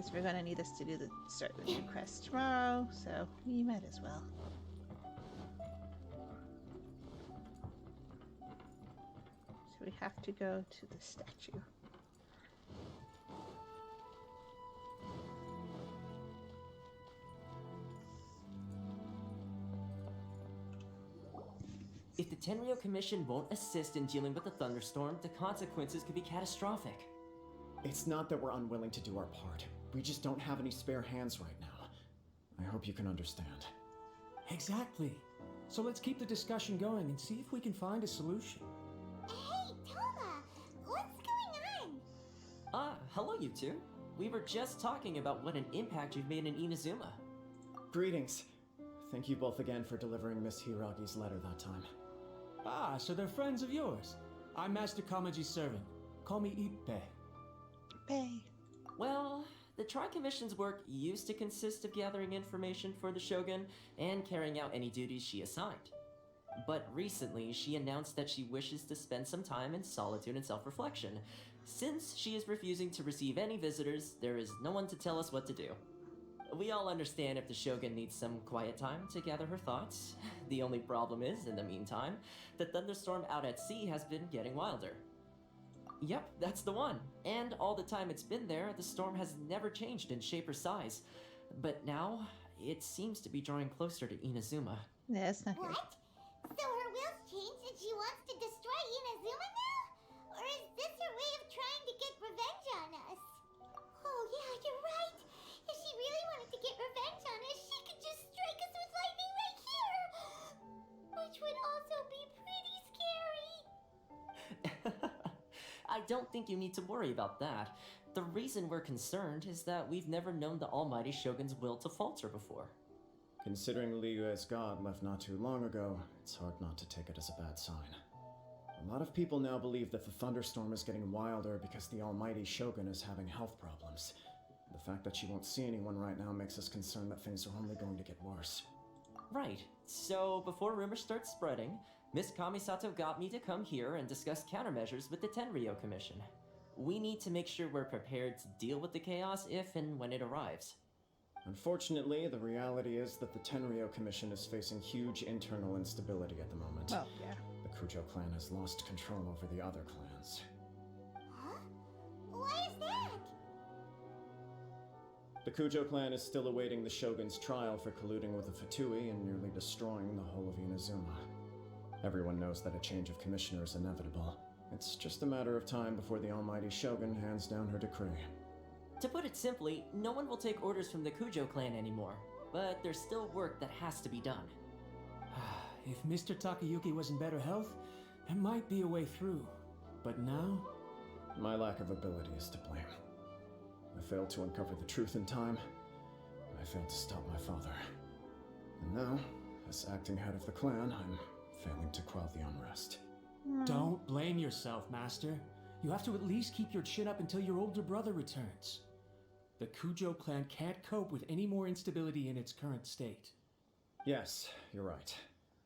Because we're going to need us to do start the new quest tomorrow, so you might as well. So we have to go to the statue. If the Tenryo Commission won't assist in dealing with the thunderstorm, the consequences could be catastrophic. It's not that we're unwilling to do our part. We just don't have any spare hands right now. I hope you can understand. Exactly. So let's keep the discussion going and see if we can find a solution. Hey, Toma! What's going on? Hello you two. We were just talking about what an impact you've made in Inazuma. Greetings. Thank you both again for delivering Miss Hiragi's letter that time. Ah, so they're friends of yours. I'm Master Kamaji's servant. Call me Ippei. Pay. Well, the Tri-Commission's work used to consist of gathering information for the Shogun and carrying out any duties she assigned. But recently, she announced that she wishes to spend some time in solitude and self-reflection. Since she is refusing to receive any visitors, there is no one to tell us what to do. We all understand if the Shogun needs some quiet time to gather her thoughts. The only problem is, in the meantime, the thunderstorm out at sea has been getting wilder. Yep, that's the one. And all the time it's been there, the storm has never changed in shape or size. But now, it seems to be drawing closer to Inazuma. Yeah, it's not good. What? So her will's changed and she wants to destroy Inazuma now? Or is this her way of trying to get revenge on us? Oh yeah, you're right. If she really wanted to get revenge on us, she could just strike us with lightning right here! Which would also be pretty scary. I don't think you need to worry about that. The reason we're concerned is that we've never known the almighty Shogun's will to falter before. Considering Liyue's god left not too long ago, it's hard not to take it as a bad sign. A lot of people now believe that the thunderstorm is getting wilder because the almighty Shogun is having health problems. The fact that she won't see anyone right now makes us concerned that things are only going to get worse. Right. So, before rumors start spreading, Miss Kamisato got me to come here and discuss countermeasures with the Tenryo Commission. We need to make sure we're prepared to deal with the chaos if and when it arrives. Unfortunately, the reality is that the Tenryo Commission is facing huge internal instability at the moment. Well, yeah. The Kujo clan has lost control over the other clans. Huh? Why is that? The Kujo clan is still awaiting the Shogun's trial for colluding with the Fatui and nearly destroying the whole of Inazuma. Everyone knows that a change of commissioner is inevitable. It's just a matter of time before the almighty Shogun hands down her decree. To put it simply, no one will take orders from the Kujo clan anymore, but there's still work that has to be done. If Mr. Takayuki was in better health, there might be a way through. But now? My lack of ability is to blame. I failed to uncover the truth in time, and I failed to stop my father. And now, as acting head of the clan, I'm failing to quell the unrest. Don't blame yourself, Master. You have to at least keep your chin up until your older brother returns. The Kujo clan can't cope with any more instability in its current state. Yes, you're right.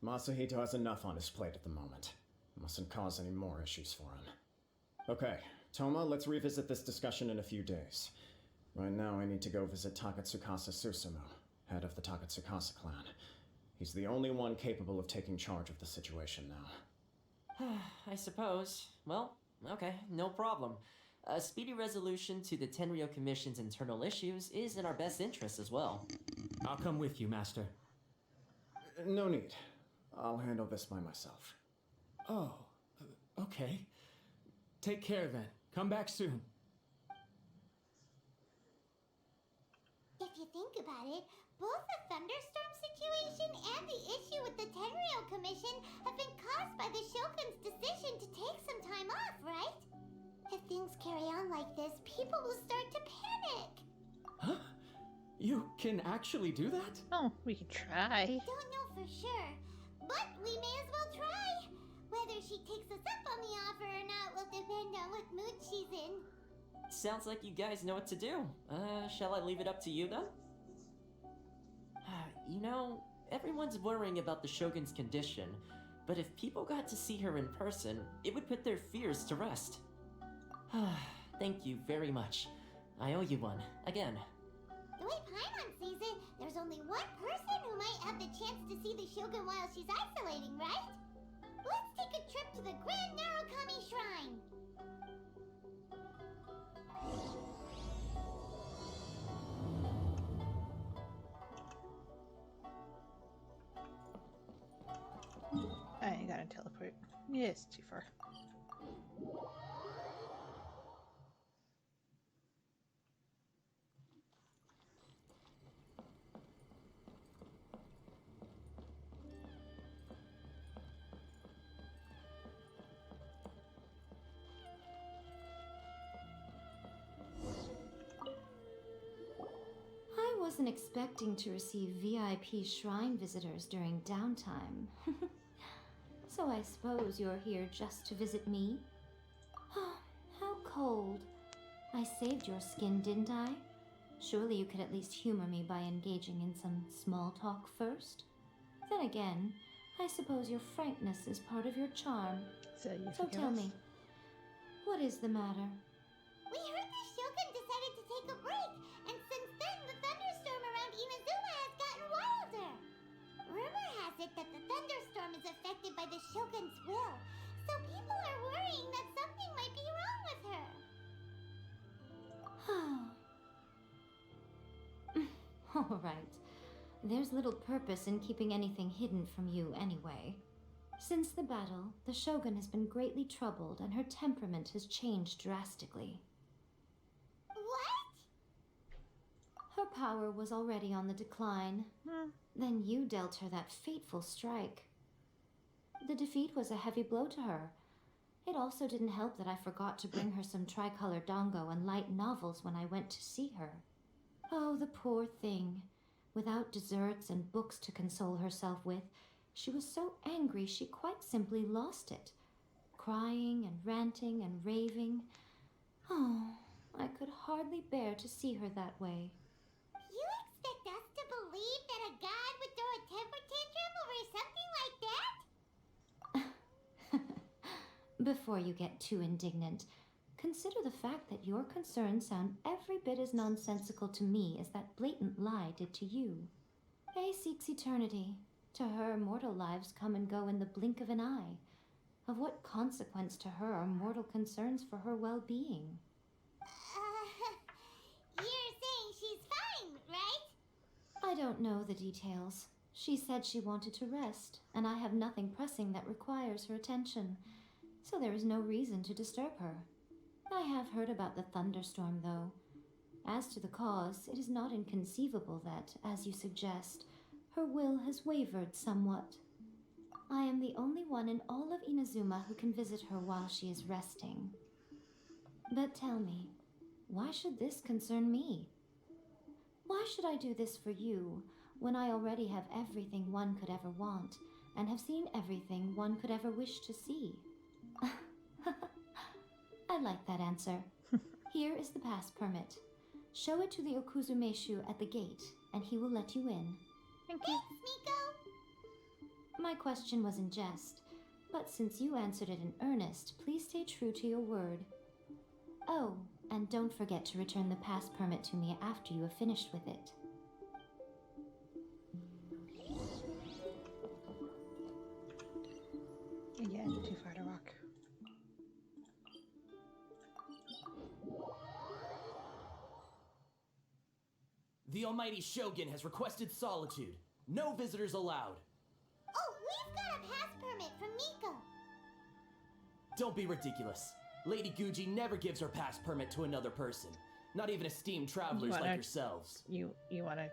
Masahito has enough on his plate at the moment. Mustn't cause any more issues for him. Okay, Toma, let's revisit this discussion in a few days. Right now, I need to go visit Takatsukasa Susumu, head of the Takatsukasa clan. He's the only one capable of taking charge of the situation now. I suppose. Well, okay, no problem. A speedy resolution to the Tenryo Commission's internal issues is in our best interest as well. I'll come with you, Master. No need. I'll handle this by myself. Oh, okay. Take care then. Come back soon. If you think about it, both the thunderstorm situation and the issue with the Tenryo Commission have been caused by the Shogun's decision to take some time off, right? If things carry on like this, people will start to panic. Huh? You can actually do that? Oh, we can try. Don't know for sure, but we may as well try. Whether she takes us up on the offer or not will depend on what mood she's in. Sounds like you guys know what to do. Shall I leave it up to you then? You know, everyone's worrying about the Shogun's condition, but if people got to see her in person, it would put their fears to rest. Thank you very much. I owe you one. Again. The way Paimon sees it, there's only one person who might have the chance to see the Shogun while she's isolating, right? Let's take a trip to the Grand Narukami Shrine! I ain't gonna teleport. Yeah, it's too far. I wasn't expecting to receive VIP shrine visitors during downtime. So I suppose you're here just to visit me? How cold. I saved your skin, didn't I? Surely you could at least humor me by engaging in some small talk first? Then again, I suppose your frankness is part of your charm. So you So forgive tell us? me, what is the matter? We heard the Shogun decided to take a break, and since then the thunderstorm around Inazuma has gotten wilder. Rumor has it that the thunderstorm is affected by the Shogun's will, so people are worrying that something might be wrong with her. All right. There's little purpose in keeping anything hidden from you anyway. Since the battle, the Shogun has been greatly troubled and her temperament has changed drastically. What? Her power was already on the decline. Then you dealt her that fateful strike. The defeat was a heavy blow to her. It also didn't help that I forgot to bring her some tricolor dango and light novels when I went to see her. Oh, the poor thing. Without desserts and books to console herself with, she was so angry she quite simply lost it. Crying and ranting and raving. Oh, I could hardly bear to see her that way. You expect us to believe that a god would throw a temper tantrum over something like that? Before you get too indignant, consider the fact that your concerns sound every bit as nonsensical to me as that blatant lie did to you. Faye seeks eternity. To her, mortal lives come and go in the blink of an eye. Of what consequence to her are mortal concerns for her well-being? You're saying she's fine, right? I don't know the details. She said she wanted to rest, and I have nothing pressing that requires her attention, so there is no reason to disturb her. I have heard about the thunderstorm, though. As to the cause, it is not inconceivable that, as you suggest, her will has wavered somewhat. I am the only one in all of Inazuma who can visit her while she is resting. But tell me, why should this concern me? Why should I do this for you, when I already have everything one could ever want, and have seen everything one could ever wish to see? I like that answer. Here is the pass permit. Show it to the Okuzumeshu at the gate, and he will let you in. Thank you. Thanks, Miko. My question was in jest, but since you answered it in earnest, please stay true to your word. Oh, and don't forget to return the pass permit to me after you have finished with it. Again, too far to walk. The Almighty Shogun has requested solitude. No visitors allowed. Oh, we've got a pass permit from Miko. Don't be ridiculous. Lady Guji never gives her pass permit to another person. Not even esteemed travelers wanna- like yourselves. You wanna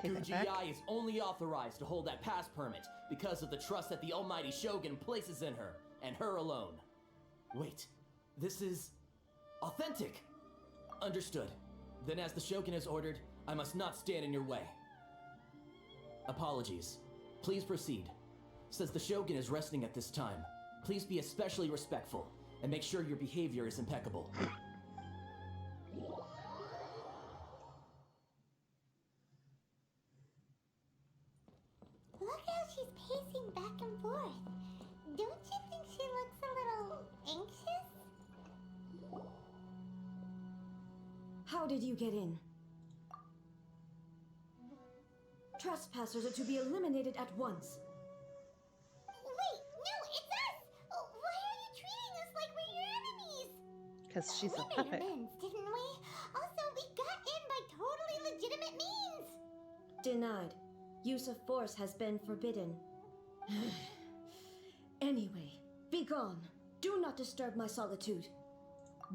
take that back? Guji is only authorized to hold that pass permit because of the trust that the Almighty Shogun places in her, and her alone. Wait, this is authentic. Understood. Then as the Shogun has ordered, I must not stand in your way. Apologies. Please proceed. Since the Shogun is resting at this time, please be especially respectful and make sure your behavior is impeccable. Look how she's pacing back and forth. Don't you think she looks a little anxious? How did you get in? Trespassers are to be eliminated at once. Wait, no, it's us! Why are you treating us like we're your enemies? Because she's We a made puppet. amends, didn't we? Also, we got in by totally legitimate means. Denied. Use of force has been forbidden. Anyway, be gone. Do not disturb my solitude.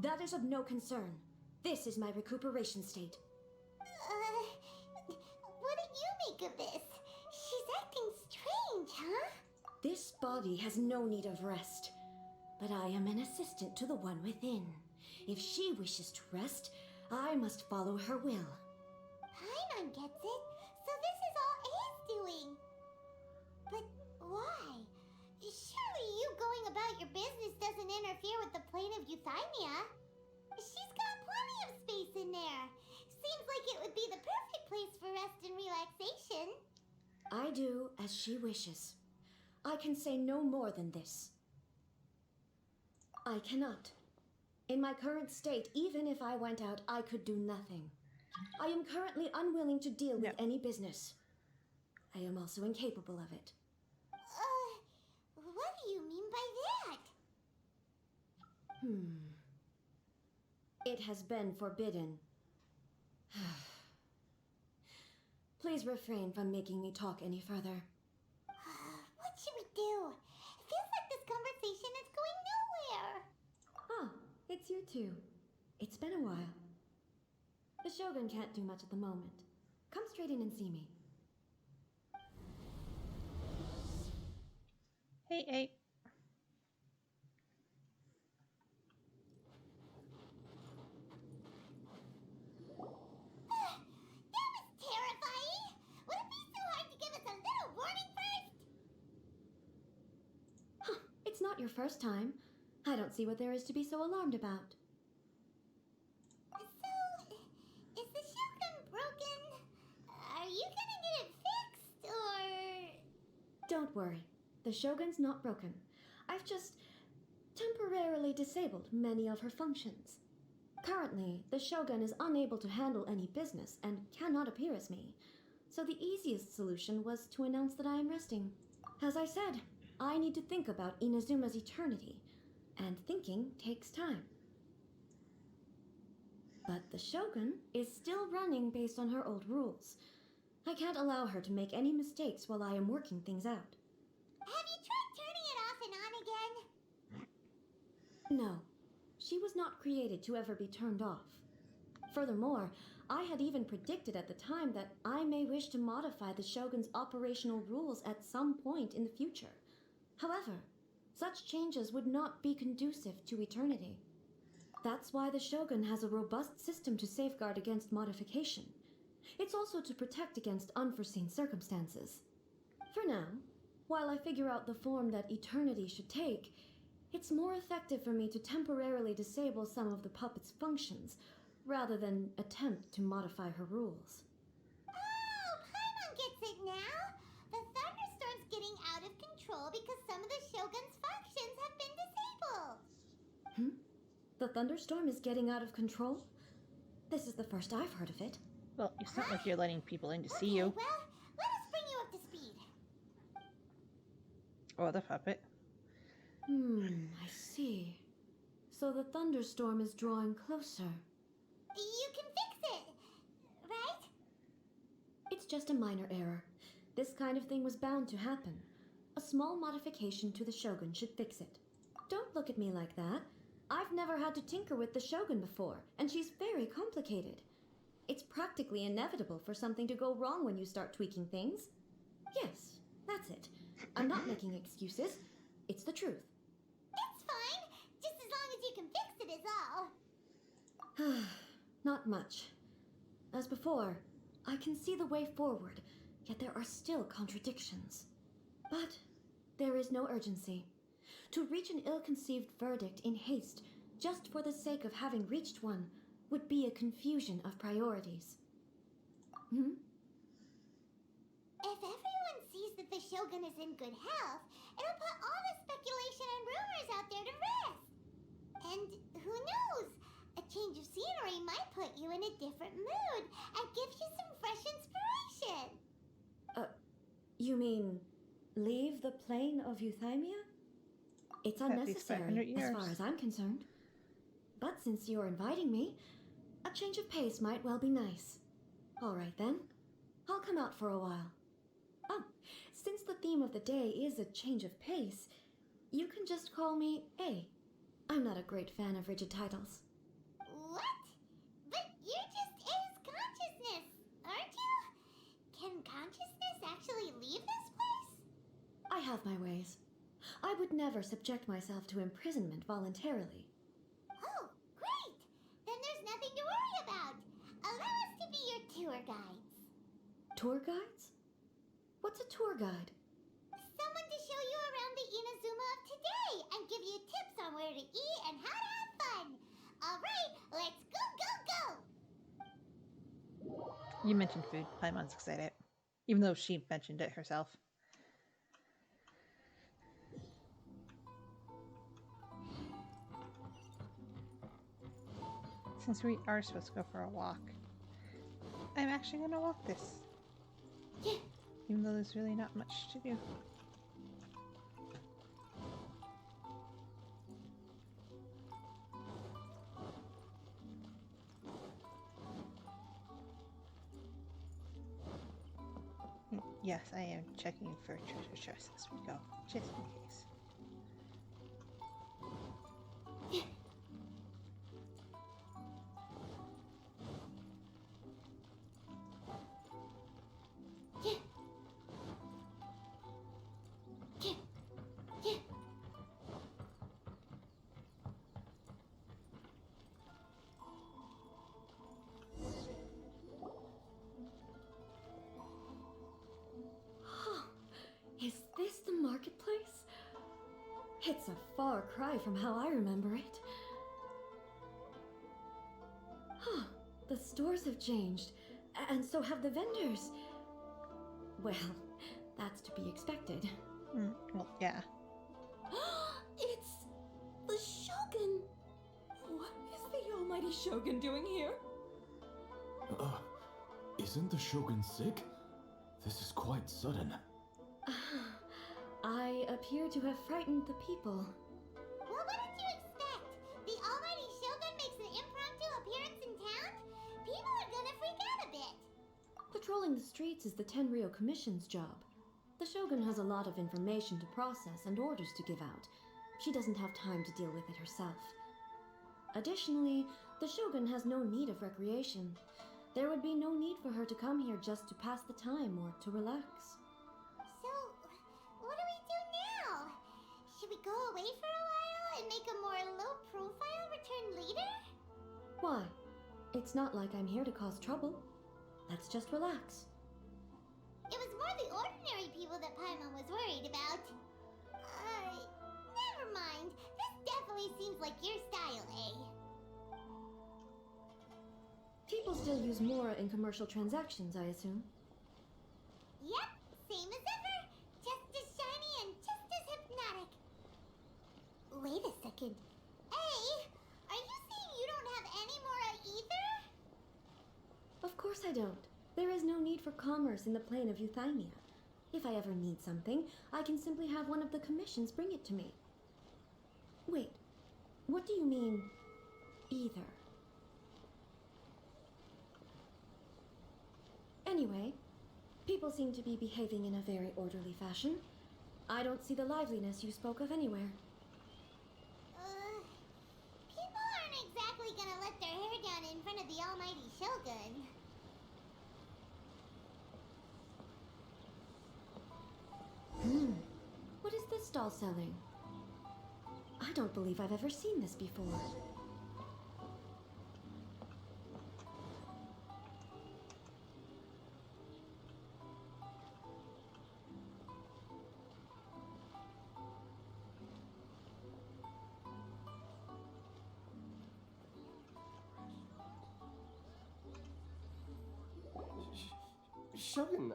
That is of no concern. This is my recuperation state. What do you make of this? She's acting strange, huh? This body has no need of rest, but I am an assistant to the one within. If she wishes to rest, I must follow her will. Paimon gets it, so this is all A's doing. But why? Surely you going about your business doesn't interfere with the plane of euthymia. She's got plenty of space in there. Seems like it would be the perfect place for rest and relaxation. I do as she wishes. I can say no more than this. I cannot. In my current state, even if I went out, I could do nothing. I am currently unwilling to deal with any business. I am also incapable of it. What do you mean by that? It has been forbidden. Please refrain from making me talk any further. What should we do? It feels like this conversation is going nowhere. Ah, it's you two. It's been a while. The Shogun can't do much at the moment. Come straight in and see me. Hey, Ape. That was terrifying! Would it be so hard to give us a little warning first? Huh, it's not your first time. I don't see what there is to be so alarmed about. So, is the Shogun broken? Are you gonna get it fixed, or... Don't worry. The Shogun's not broken. I've just temporarily disabled many of her functions. Currently, the Shogun is unable to handle any business and cannot appear as me. So the easiest solution was to announce that I am resting. As I said, I need to think about Inazuma's eternity, and thinking takes time. But the Shogun is still running based on her old rules. I can't allow her to make any mistakes while I am working things out. Have you tried turning it off and on again? No, she was not created to ever be turned off. Furthermore, I had even predicted at the time that I may wish to modify the Shogun's operational rules at some point in the future. However, such changes would not be conducive to eternity. That's why the Shogun has a robust system to safeguard against modification. It's also to protect against unforeseen circumstances. For now, while I figure out the form that eternity should take, it's more effective for me to temporarily disable some of the puppet's functions, rather than attempt to modify her rules. Oh, Paimon gets it now! The thunderstorm's getting out of control because some of the Shogun's functions have been disabled. The thunderstorm is getting out of control? This is the first I've heard of it. Well, it's not like you're letting people in to see Okay, you. well, let us bring you up to speed. Or the puppet. I see. So the thunderstorm is drawing closer. You can fix it, right? It's just a minor error. This kind of thing was bound to happen. A small modification to the Shogun should fix it. Don't look at me like that. I've never had to tinker with the Shogun before, and she's very complicated. It's practically inevitable for something to go wrong when you start tweaking things. Yes, that's it. I'm not making excuses. It's the truth. It's fine, just as long as you can fix it is all. Not much. As before, I can see the way forward, yet there are still contradictions. But there is no urgency. To reach an ill-conceived verdict in haste, just for the sake of having reached one, would be a confusion of priorities. If everyone sees that the Shogun is in good health, it'll put all the speculation and rumors out there to rest. And who knows? A change of scenery might put you in a different mood and give you some fresh inspiration. You mean leave the plane of Euthymia? It's At least 500 unnecessary, as years. far as I'm concerned. But since you're inviting me, a change of pace might well be nice. All right then, I'll come out for a while. Oh, since the theme of the day is a change of pace, you can just call me A. I'm not a great fan of rigid titles. What? But you're just A's consciousness, aren't you? Can consciousness actually leave this place? I have my ways. I would never subject myself to imprisonment voluntarily. Oh, great! Then there's nothing to worry about. Allow us to be your tour guides. Tour guides? What's a tour guide? Someone to show you around the Inazuma of today and give you tips on where to eat and how to have fun. All right, let's go, go, go! You mentioned food. Paimon's excited. Even though she mentioned it herself. Since we are supposed to go for a walk, I'm actually going to walk this. Yeah. Even though there's really not much to do. Yes, I am checking for treasure chests as we go, just in case. Is this the marketplace? It's a far cry from how I remember it. Huh, the stores have changed, and so have the vendors. Well, that's to be expected. Well, yeah. It's the Shogun! What is the almighty Shogun doing here? Isn't the Shogun sick? This is quite sudden. I appear to have frightened the people. Well, what did you expect? The almighty Shogun makes an impromptu appearance in town? People are gonna freak out a bit. Patrolling the streets is the Tenryou Commission's job. The Shogun has a lot of information to process and orders to give out. She doesn't have time to deal with it herself. Additionally, the Shogun has no need of recreation. There would be no need for her to come here just to pass the time or to relax. So, what do we do now? Should we go away for a while and make a more low-profile return leader? Why? It's not like I'm here to cause trouble. Let's just relax. It was more the ordinary people that Paimon was worried about. Never mind. This definitely seems like your style, eh? People still use Mora in commercial transactions, I assume. Yep, same as ever. Just as shiny and just as hypnotic. Wait a second. Hey, are you saying you don't have any Mora either? Of course I don't. There is no need for commerce in the plane of Euthymia. If I ever need something, I can simply have one of the commissions bring it to me. Wait, what do you mean, either? Anyway, people seem to be behaving in a very orderly fashion. I don't see the liveliness you spoke of anywhere. People aren't exactly gonna let their hair down in front of the almighty Shogun. What is this doll selling? I don't believe I've ever seen this before. Shogun,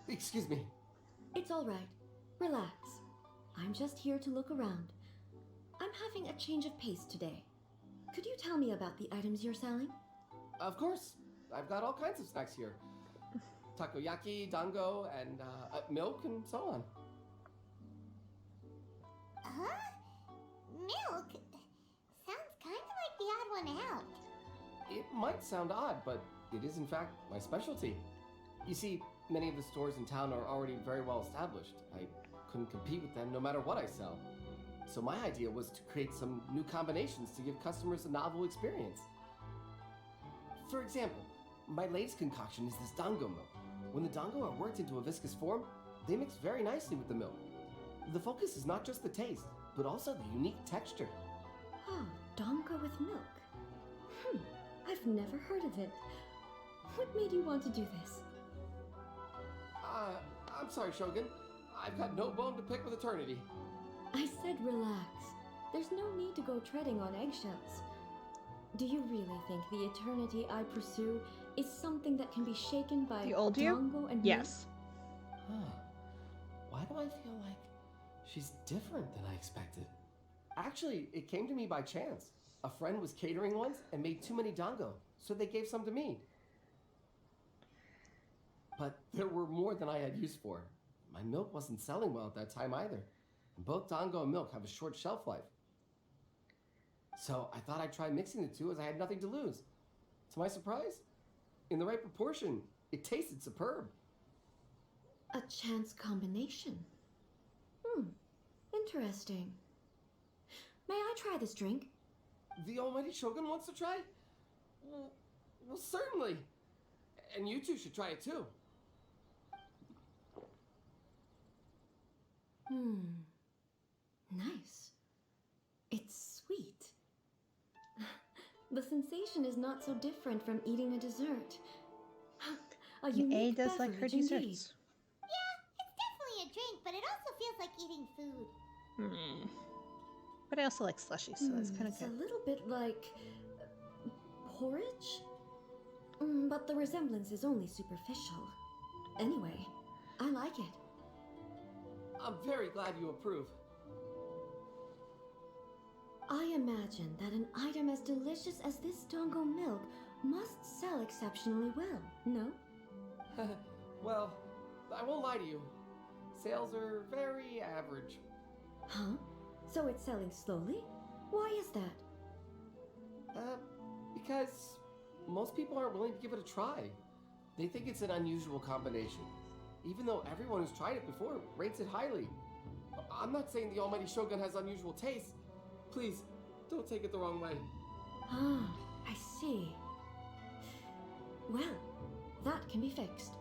excuse me. It's all right. Relax. I'm just here to look around. I'm having a change of pace today. could you tell me about the items you're selling? Of course. I've got all kinds of snacks here. Takoyaki, dango, and milk, and so on. Huh? Milk? Sounds kind of like the odd one out. It might sound odd, but it is in fact my specialty. You see, many of the stores in town are already very well established. I couldn't compete with them no matter what I sell. So my idea was to create some new combinations to give customers a novel experience. For example, my latest concoction is this dango milk. When the dango are worked into a viscous form, they mix very nicely with the milk. The focus is not just the taste, but also the unique texture. Oh, dango with milk. I've never heard of it. What made you want to do this? I'm sorry, Shogun. I've got no bone to pick with eternity. I said relax. There's no need to go treading on eggshells. Do you really think the eternity I pursue is something that can be shaken by The old you? dango and Yes. Huh. Why do I feel like she's different than I expected? Actually, it came to me by chance. A friend was catering once and made too many dango, so they gave some to me. But there were more than I had use for. My milk wasn't selling well at that time either. And both dango and milk have a short shelf life. So I thought I'd try mixing the two as I had nothing to lose. To my surprise, in the right proportion, it tasted superb. A chance combination. Interesting. May I try this drink? The almighty Shogun wants to try? Well, certainly. And you two should try it too. Nice. It's sweet. The sensation is not so different from eating a dessert. A A unique does like her beverage indeed. desserts. Yeah, it's definitely a drink, but it also feels like eating food. But I also like slushy, so that's kind of It's a good. little bit like porridge, but the resemblance is only superficial. Anyway, I like it. I'm very glad you approve. I imagine that an item as delicious as this dango milk must sell exceptionally well, no? Well, I won't lie to you. Sales are very average. Huh? So it's selling slowly? Why is that? Because most people aren't willing to give it a try. They think it's an unusual combination. Even though everyone who's tried it before rates it highly. I'm not saying the almighty Shogun has unusual taste. Please, don't take it the wrong way. Ah, I see. Well, that can be fixed.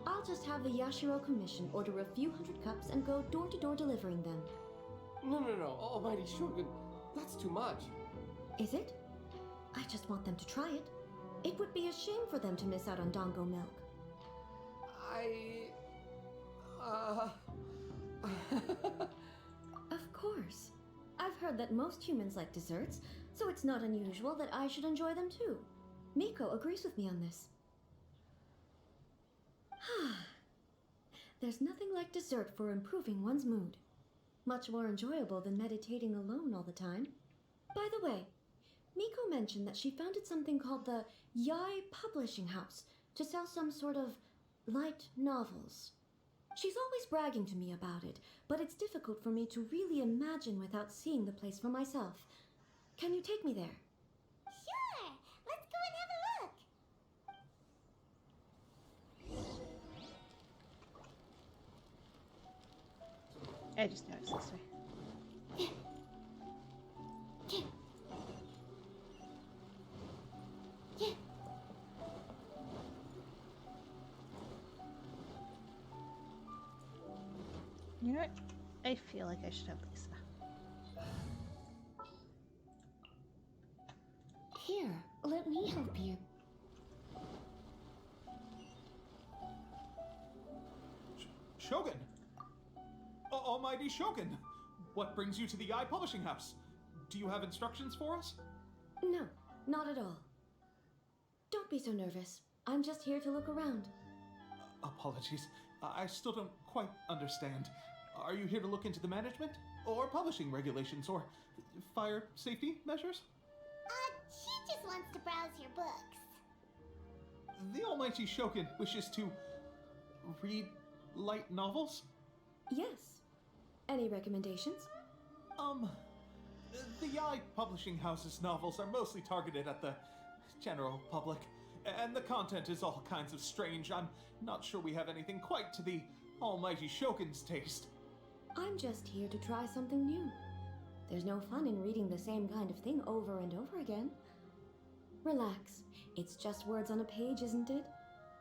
I'll just have the Yashiro Commission order a few hundred cups and go door to door delivering them. No, almighty Shogun, that's too much. Is it? I just want them to try it. It would be a shame for them to miss out on dango milk. Of course. I've heard that most humans like desserts, so it's not unusual that I should enjoy them too. Miko agrees with me on this. There's nothing like dessert for improving one's mood. Much more enjoyable than meditating alone all the time. By the way, Miko mentioned that she founded something called the Yai Publishing House to sell some sort of light novels. She's always bragging to me about it, but it's difficult for me to really imagine without seeing the place for myself. Can you take me there? Sure, let's go and have a look. I just noticed this way. You know what? I feel like I should have Lisa. Here, let me help you. Shogun! Almighty Shogun! What brings you to the Eye Publishing House? Do you have instructions for us? No, not at all. Don't be so nervous. I'm just here to look around. Apologies. I still don't quite understand. Are you here to look into the management? Or publishing regulations? Or fire safety measures? just wants to browse your books. The Almighty Shogun wishes to read light novels? Yes. Any recommendations? The Yaoi Publishing House's novels are mostly targeted at the general public, and the content is all kinds of strange. I'm not sure we have anything quite to the Almighty Shogun's taste. I'm just here to try something new. There's no fun in reading the same kind of thing over and over again. Relax. It's just words on a page, isn't it?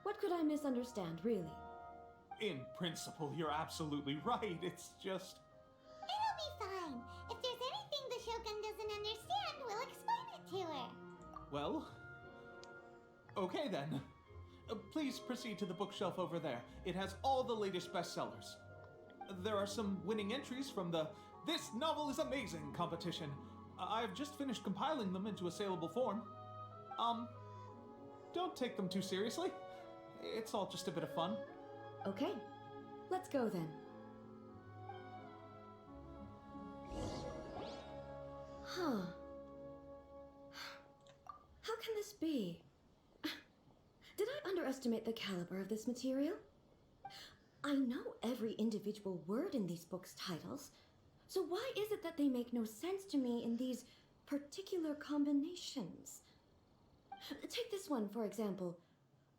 What could I misunderstand, really? In principle, you're absolutely right. It's just... It'll be fine. If there's anything the Shogun doesn't understand, we'll explain it to her. Well... Okay then. Please proceed to the bookshelf over there. It has all the latest bestsellers. There are some winning entries from the This Novel is Amazing competition. I've just finished compiling them into a saleable form. Don't take them too seriously. It's all just a bit of fun. Okay, let's go then. Huh. How can this be? Did I underestimate the caliber of this material? I know every individual word in these books' titles, so why is it that they make no sense to me in these particular combinations? Take this one, for example.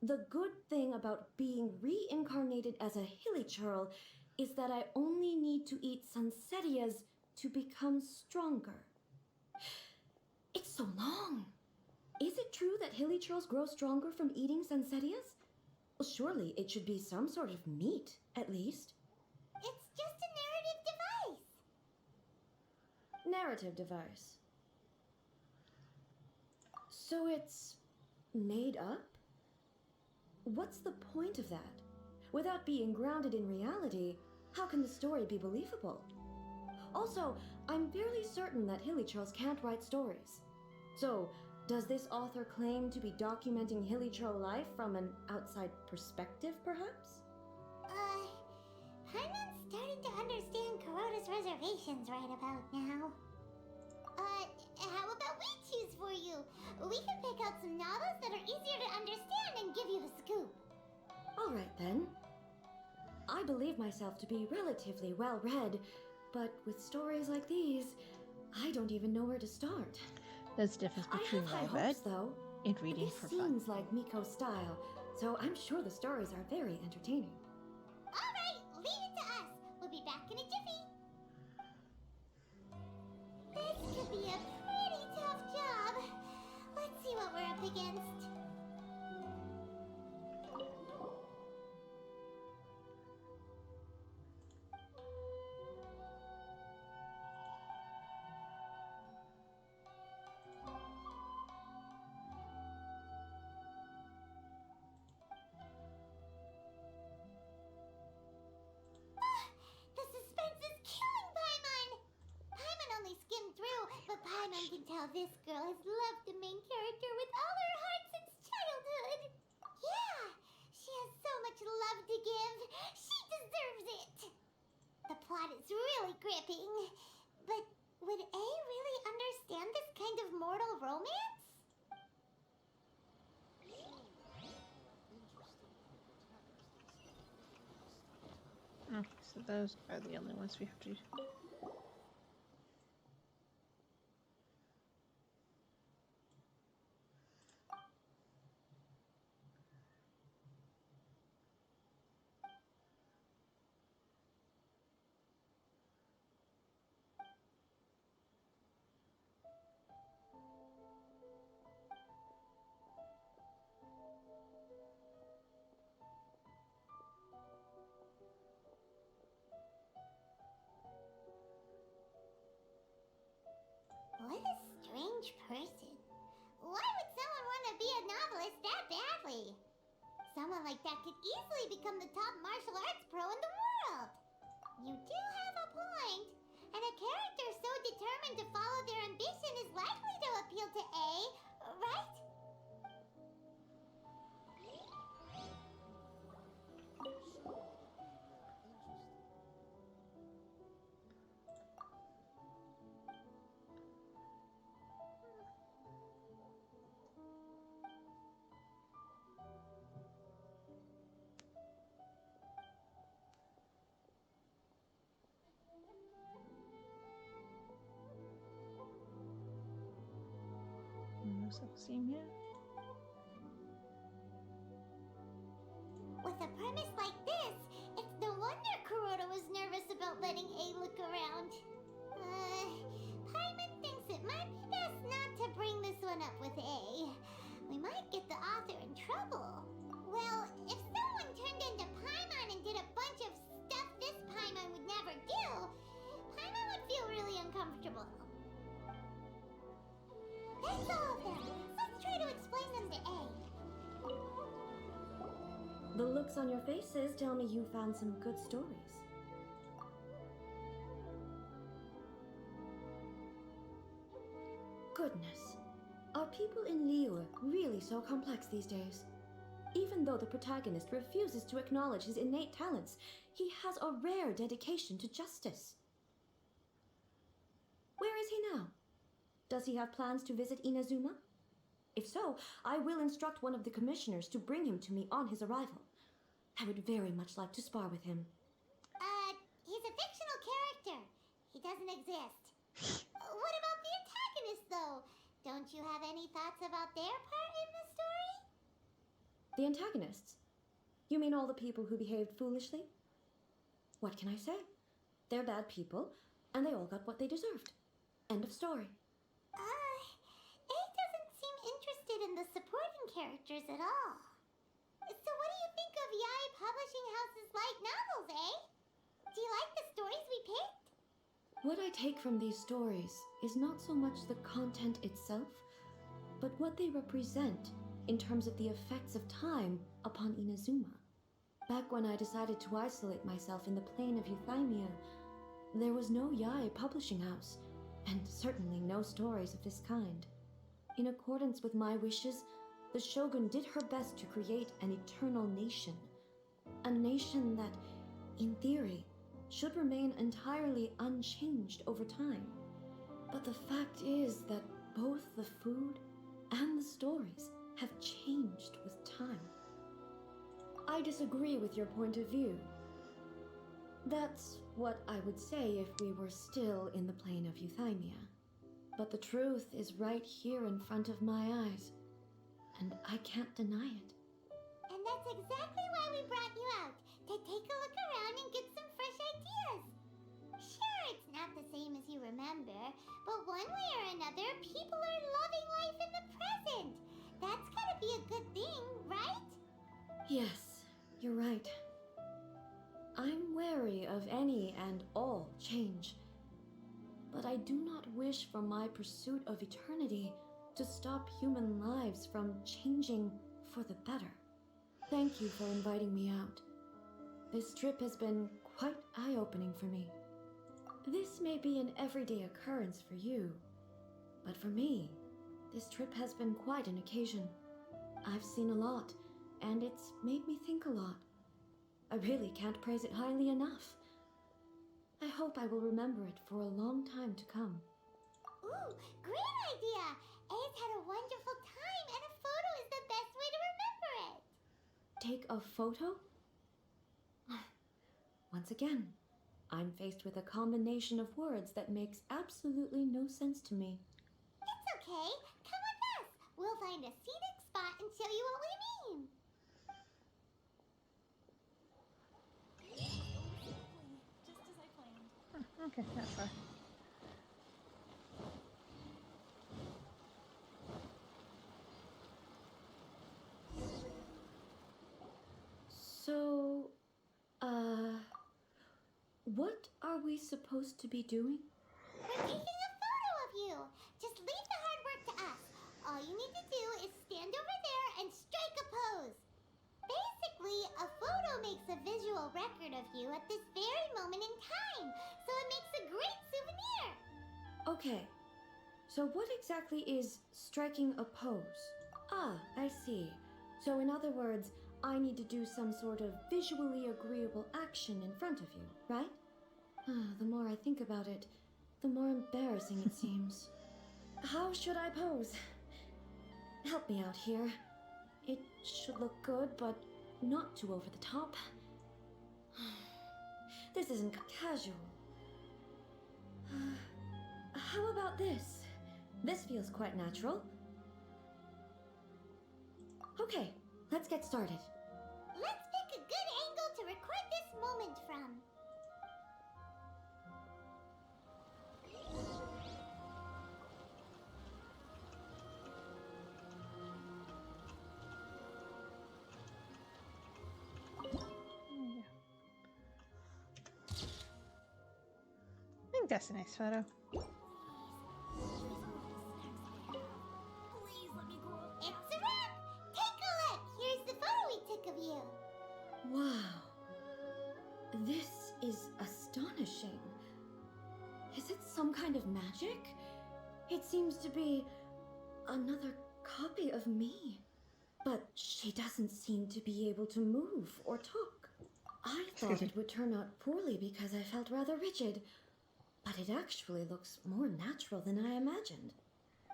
The good thing about being reincarnated as a hilly churl is that I only need to eat Sansetias to become stronger. It's so long. Is it true that hilly churls grow stronger from eating Sansetias? Well, surely it should be some sort of meat, at least. It's just a narrative device. Narrative device. So it's made up? What's the point of that? Without being grounded in reality, how can the story be believable? Also, I'm fairly certain that hilly churls can't write stories. So, does this author claim to be documenting hilly churl life from an outside perspective, perhaps? Paimon's starting to understand Kuroda's reservations right about now. How about we choose for you? We can pick out some novels that are easier to understand and give you the scoop. All right, then. I believe myself to be relatively well-read, but with stories like these, I don't even know where to start. There's a difference I between have high well-read hopes, though. and reading This for fun. seems like Miko's style, so I'm sure the stories are very entertaining. All right, leave it to us. We'll be back in a jiffy. This could be a pretty tough job. Let's see what we're up against. The suspense is killing Paimon! Paimon only skimmed through, but Paimon can tell this girl has loved the main character with all her heart since childhood. Yeah, she has so much love to give. She deserves it. The plot is really gripping. But would A really understand this kind of mortal romance? Okay, so those are the only ones we have to... What a strange person. Why would someone want to be a novelist that badly? Someone like that could easily become the top martial arts pro in the world. You do have a point. And a character so determined to follow their ambition is likely to appeal to A, right? Sepsimia? With a premise like this, it's no wonder Kuroda was nervous about letting A look around. Paimon thinks it might be best not to bring this one up with A. We might get the author in trouble. Well, if someone turned into Paimon and did a bunch of stuff this Paimon would never do, Paimon would feel really uncomfortable. That's all of them. Let's try to explain them to A. The looks on your faces tell me you found some good stories. Goodness. Are people in Liyue really so complex these days? Even though the protagonist refuses to acknowledge his innate talents, he has a rare dedication to justice. Where is he now? Does he have plans to visit Inazuma? If so, I will instruct one of the commissioners to bring him to me on his arrival. I would very much like to spar with him. He's a fictional character. He doesn't exist. What about the antagonist, though? Don't you have any thoughts about their part in the story? The antagonists? You mean all the people who behaved foolishly? What can I say? They're bad people, and they all got what they deserved. End of story. A doesn't seem interested in the supporting characters at all. So what do you think of Yae Publishing House's light novels, eh? Do you like the stories we picked? What I take from these stories is not so much the content itself, but what they represent in terms of the effects of time upon Inazuma. Back when I decided to isolate myself in the plane of Euthymia, there was no Yae Publishing House, and certainly no stories of this kind. In accordance with my wishes, the Shogun did her best to create an eternal nation. A nation that, in theory, should remain entirely unchanged over time. But the fact is that both the food and the stories have changed with time. I disagree with your point of view. That's what I would say if we were still in the plane of Euthymia. But the truth is right here in front of my eyes, and I can't deny it. And that's exactly why we brought you out, to take a look around and get some fresh ideas. Sure, it's not the same as you remember, but one way or another, people are loving life in the present. That's gotta be a good thing, right? Yes, you're right. I'm wary of any and all change, but I do not wish for my pursuit of eternity to stop human lives from changing for the better. Thank you for inviting me out. This trip has been quite eye-opening for me. This may be an everyday occurrence for you, but for me, this trip has been quite an occasion. I've seen a lot, and it's made me think a lot. I really can't praise it highly enough. I hope I will remember it for a long time to come. Ooh, great idea! A's had a wonderful time, and a photo is the best way to remember it. Take a photo? Once again, I'm faced with a combination of words that makes absolutely no sense to me. It's okay. Come with us. We'll find a scenic spot and show you what we mean. Just as I planned. Okay, not far. So, what are we supposed to be doing? We're taking a photo of you. Just leave the hard work to us. All you need to do is stand over there and strike a pose. Basically, a photo makes a visual record of you at this very moment in time, so it makes a great souvenir. Okay, so what exactly is striking a pose? Ah, I see. So in other words, I need to do some sort of visually agreeable action in front of you, right? The more I think about it, the more embarrassing it seems. How should I pose? Help me out here. It should look good, but not too over the top. This isn't casual. How about this? This feels quite natural. Okay, let's get started. Let's pick a good angle to record this moment from. I think that's a nice photo. It's a wrap! Take a look! Here's the photo we took of you. Wow. This is astonishing. Is it some kind of magic? It seems to be another copy of me. But she doesn't seem to be able to move or talk. I thought it would turn out poorly because I felt rather rigid. But it actually looks more natural than I imagined.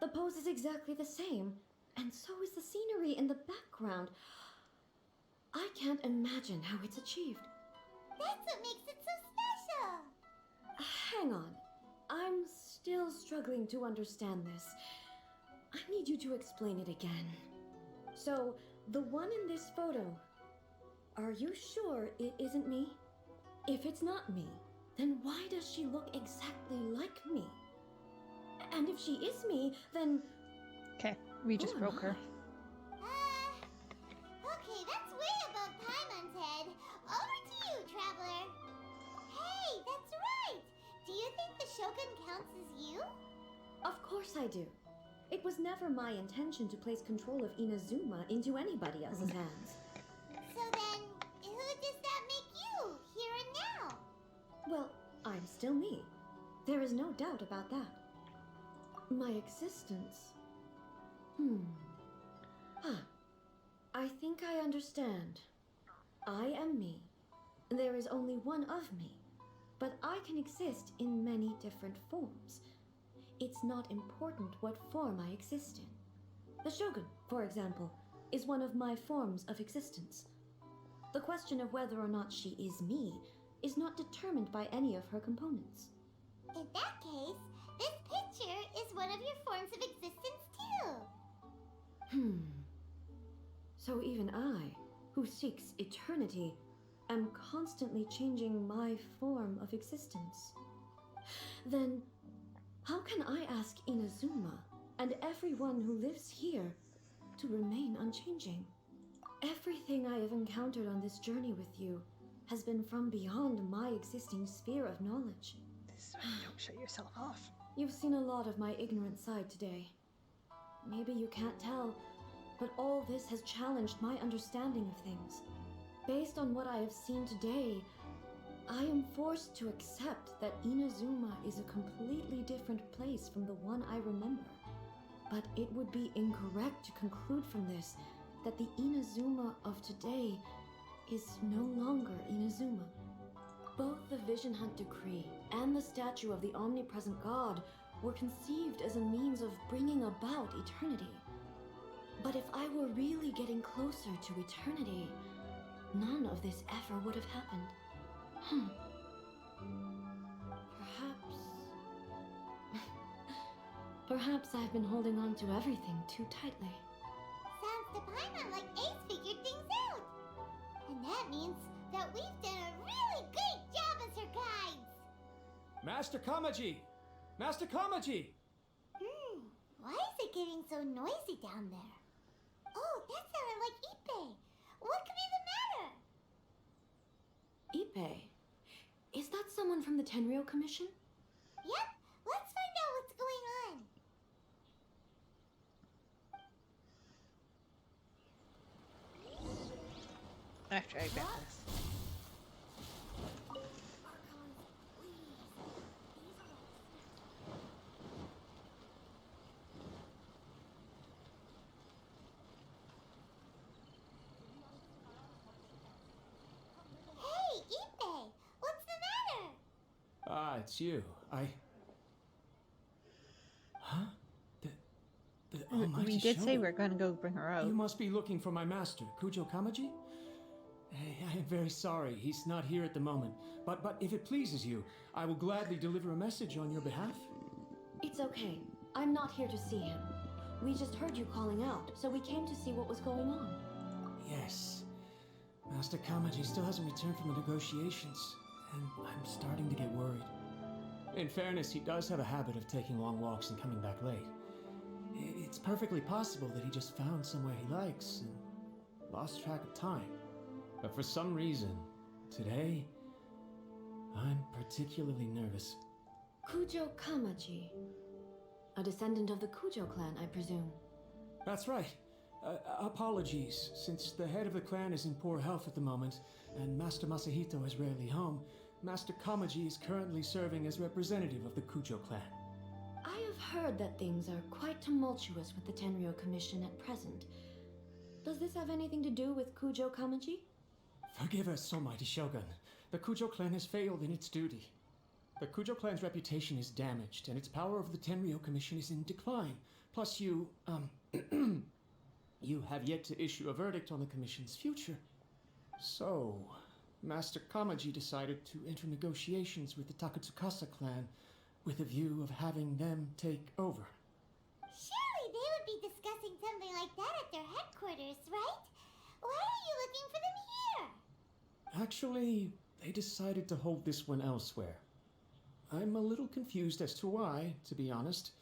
The pose is exactly the same, and so is the scenery in the background. I can't imagine how it's achieved. That's what makes it so special. Hang on. I'm still struggling to understand this. I need you to explain it again. So, the one in this photo, are you sure it isn't me? If it's not me, then why does she look exactly like me? And if she is me, then... Okay, we just broke her. Okay, that's way above Paimon's head. Over to you, Traveler. Hey, that's right! Do you think the Shogun counts as you? Of course I do. It was never my intention to place control of Inazuma into anybody else's hands. So then, who does that make you, here and now? Well, I'm still me. There is no doubt about that. My existence... I think I understand. I am me. There is only one of me. But I can exist in many different forms. It's not important what form I exist in. The Shogun, for example, is one of my forms of existence. The question of whether or not she is me is not determined by any of her components. In that case, this picture is one of your forms of existence too. So even I, who seeks eternity, am constantly changing my form of existence. Then, how can I ask Inazuma and everyone who lives here to remain unchanging? Everything I have encountered on this journey with you has been from beyond my existing sphere of knowledge. This is why you don't shut yourself off. You've seen a lot of my ignorant side today. Maybe you can't tell, but all this has challenged my understanding of things. Based on what I have seen today, I am forced to accept that Inazuma is a completely different place from the one I remember. But it would be incorrect to conclude from this that the Inazuma of today is no longer Inazuma. Both the Vision Hunt Decree and the statue of the omnipresent God were conceived as a means of bringing about eternity. But if I were really getting closer to eternity, none of this ever would have happened. Perhaps I've been holding on to everything too tightly. Sounds to Paimon like Ace figured things out. And that means that we've done a really great job as her guides. Master Kamaji! Master Kamaji! Why is it getting so noisy down there? Oh, that sounded like Ippei. What could be the matter? Ippei? Is that someone from the Tenryou Commission? Yep, let's find out what's going on. After I grab this. Hey, Ippei, what's the matter? Ah, it's you. Huh? The Almighty We did say Shogun. we're gonna go bring her out. You must be looking for my master, Kujo Kamaji? I am very sorry, he's not here at the moment. But if it pleases you, I will gladly deliver a message on your behalf. It's okay. I'm not here to see him. We just heard you calling out, so we came to see what was going on. Yes. Master Kamaji still hasn't returned from the negotiations, and I'm starting to get worried. In fairness, he does have a habit of taking long walks and coming back late. It's perfectly possible that he just found somewhere he likes and lost track of time. But for some reason, today, I'm particularly nervous. Kujo Kamaji. A descendant of the Kujo clan, I presume. That's right. Apologies, since the head of the clan is in poor health at the moment, and Master Masahito is rarely home, Master Kamaji is currently serving as representative of the Kujo clan. I have heard that things are quite tumultuous with the Tenryo Commission at present. Does this have anything to do with Kujo Kamaji? Forgive us, O mighty Shogun. The Kujo clan has failed in its duty. The Kujo clan's reputation is damaged, and its power over the Tenryo Commission is in decline. Plus you have yet to issue a verdict on the Commission's future. So, Master Kamaji decided to enter negotiations with the Takatsukasa clan with a view of having them take over. Surely they would be discussing something like that at their headquarters, right? Why are you looking for them here? Actually, they decided to hold this one elsewhere. I'm a little confused as to why, to be honest,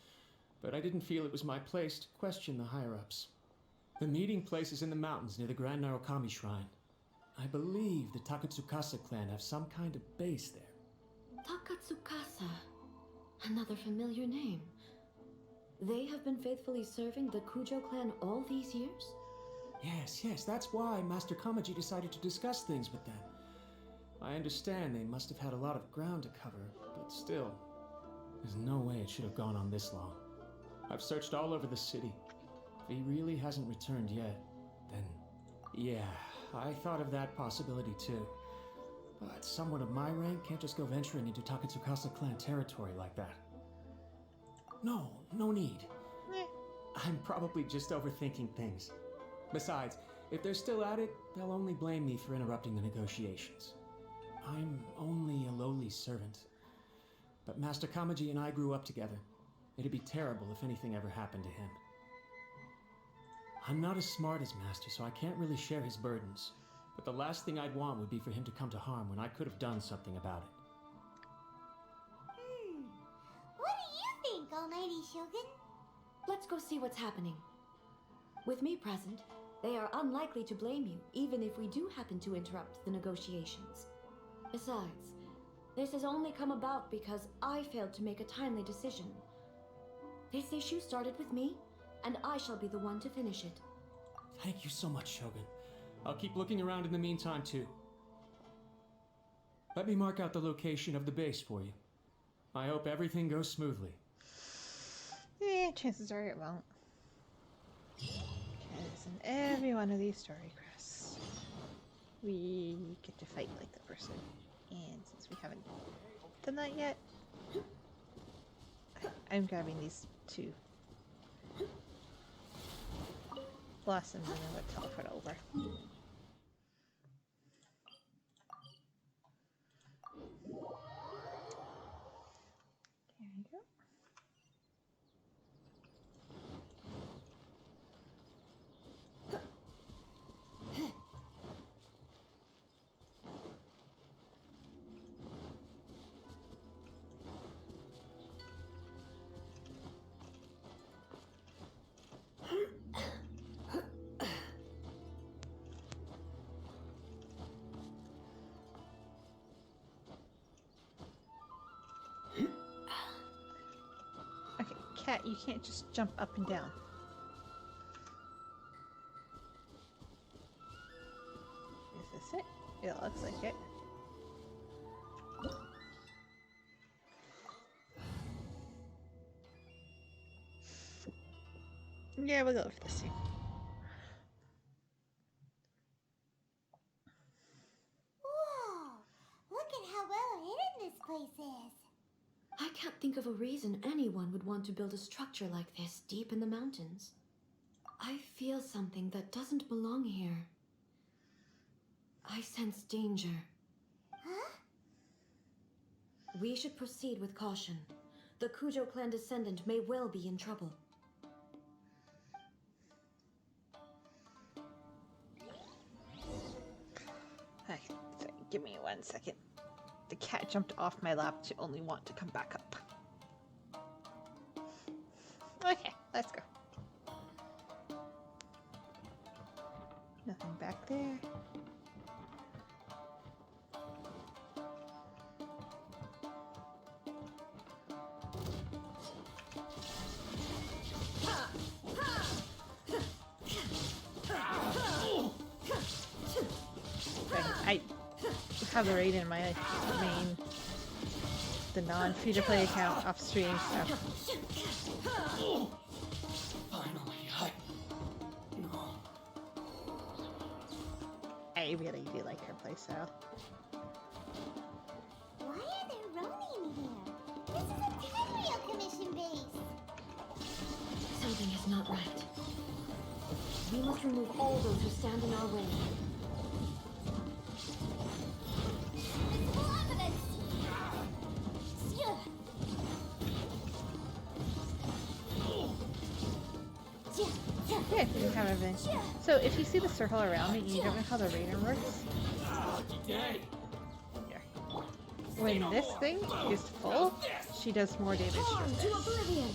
but I didn't feel it was my place to question the higher-ups. The meeting place is in the mountains near the Grand Narukami Shrine. I believe the Takatsukasa clan have some kind of base there. Takatsukasa. Another familiar name. They have been faithfully serving the Kujo clan all these years? Yes, that's why Master Kamaji decided to discuss things with them. I understand they must have had a lot of ground to cover, but still, there's no way it should have gone on this long. I've searched all over the city. If he really hasn't returned yet, then yeah, I thought of that possibility too. But someone of my rank can't just go venturing into Takatsukasa clan territory like that. No need. I'm probably just overthinking things. Besides, if they're still at it, they'll only blame me for interrupting the negotiations. I'm only a lowly servant. But Master Kamaji and I grew up together. It'd be terrible if anything ever happened to him. I'm not as smart as Master, so I can't really share his burdens. But the last thing I'd want would be for him to come to harm when I could have done something about it. What do you think, Almighty Shogun? Let's go see what's happening. With me present, they are unlikely to blame you, even if we do happen to interrupt the negotiations. Besides, this has only come about because I failed to make a timely decision. This issue started with me, and I shall be the one to finish it. Thank you so much, Shogun. I'll keep looking around in the meantime, too. Let me mark out the location of the base for you. I hope everything goes smoothly. Yeah, chances are it won't. Because in every one of these story quests, we get to fight like the person. And since we haven't done that yet, I'm grabbing these two blossoms and then we'll teleport over. There you go. Okay, cat, you can't just jump up and down. Is this it? It looks like it. Yeah, we'll go for this too. Whoa! Look at how well hidden this place is. I can't think of a reason anyone would want to build a structure like this deep in the mountains. I feel something that doesn't belong here. I sense danger. Huh? We should proceed with caution. The Kujo clan descendant may well be in trouble. Give me 1 second. The cat jumped off my lap to only want to come back up. Okay, let's go. Nothing back there. I have the raid in my main, the non-free-to-play account off stream, so. I really do like her playstyle. Why are there Ronin here? This is a Tenryou commission base. Something is not right. We must remove all those who stand in our way. Visible evidence! Yeah, you have everything. So if you see the circle around me and you don't know how the radar works, here. When this thing is full, she does more damage Torn than to this. oblivion!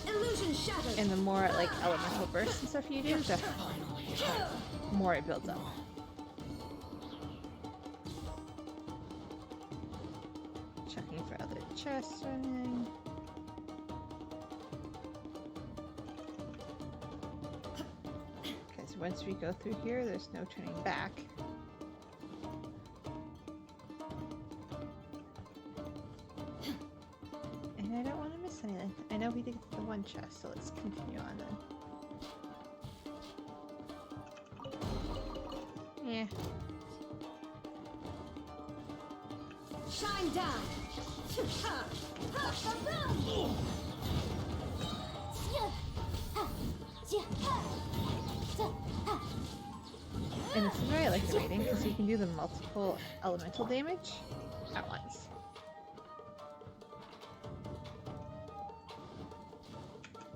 Illusion shattered! And the more like elemental bursts and stuff you do, the more it builds up. Checking for other chests or anything. Because once we go through here, there's no turning back. And I don't want to miss anything. I know we did get the one chest, so let's continue on then. Yeah. Shine down! And this is why I like the rating, because you can do the multiple elemental damage at once.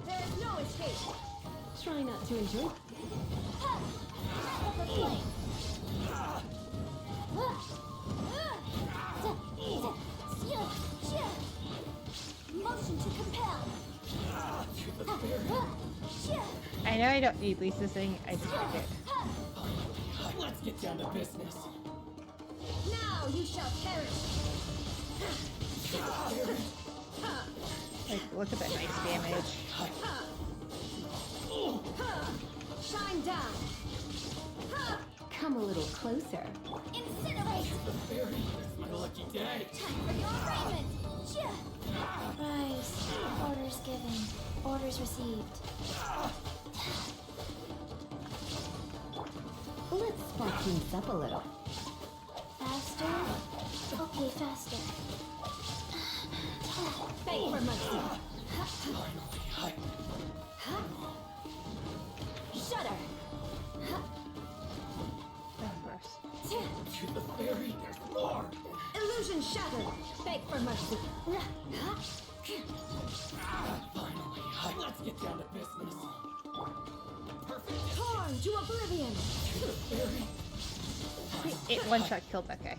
There's no escape! Try not to enjoy. Motion to compel. I know I don't need Lisa's thing, I just like it. Let's get down to business. Now you shall perish! Like, look at that nice damage. Shine down! Come a little closer. Incinerate. It's my lucky day. Time for your arraignment. Rise. Orders given. Orders received. Let's spark things up a little. Faster? Okay, faster. Beg for mercy! Shudder! Of course. To the fairy, there's more. Illusion shattered! Beg for mercy! Let's get down to business. Perfect. Torn to oblivion! It one-shot killed that guy.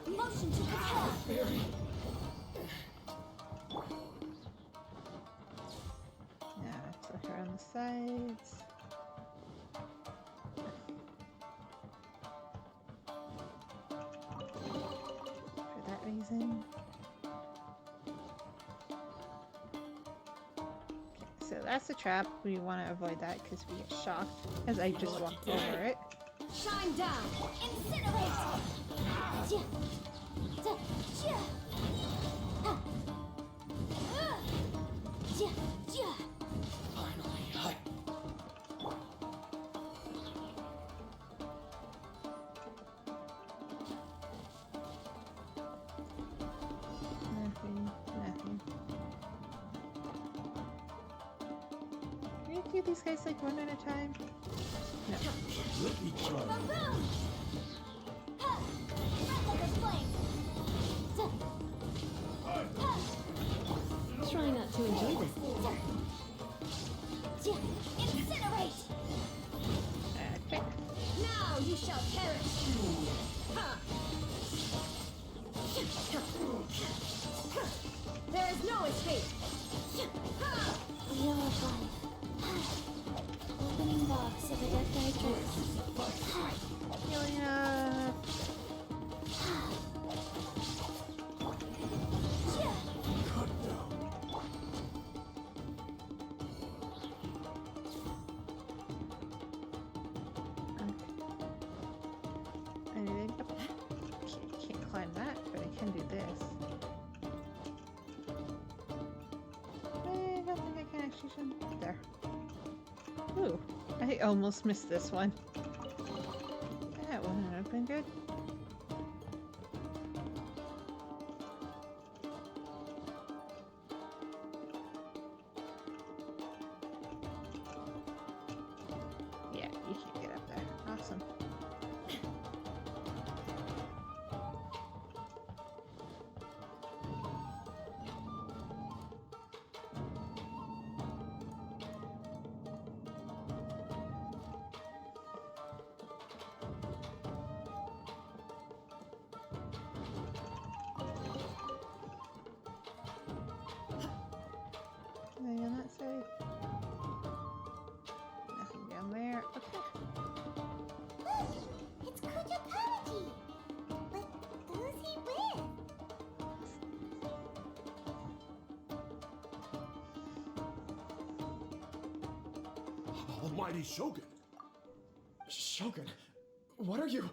Motion to compel. Now, put her on the sides. For that reason. Okay, so that's the trap. We want to avoid that because we get shocked as I just walked over it. Shine down! Incinerate. Nothing. Can we do these guys like one at a time? No. Let me try. can do this. I don't think I can actually jump there. Ooh, I almost missed this one. That wouldn't have been good. Yeah, you can't get up there. Awesome. Anything on that side? Nothing down there. Okay. It's Kujo Kamaji! But who's he with? Almighty Shogun! Shogun, what are you?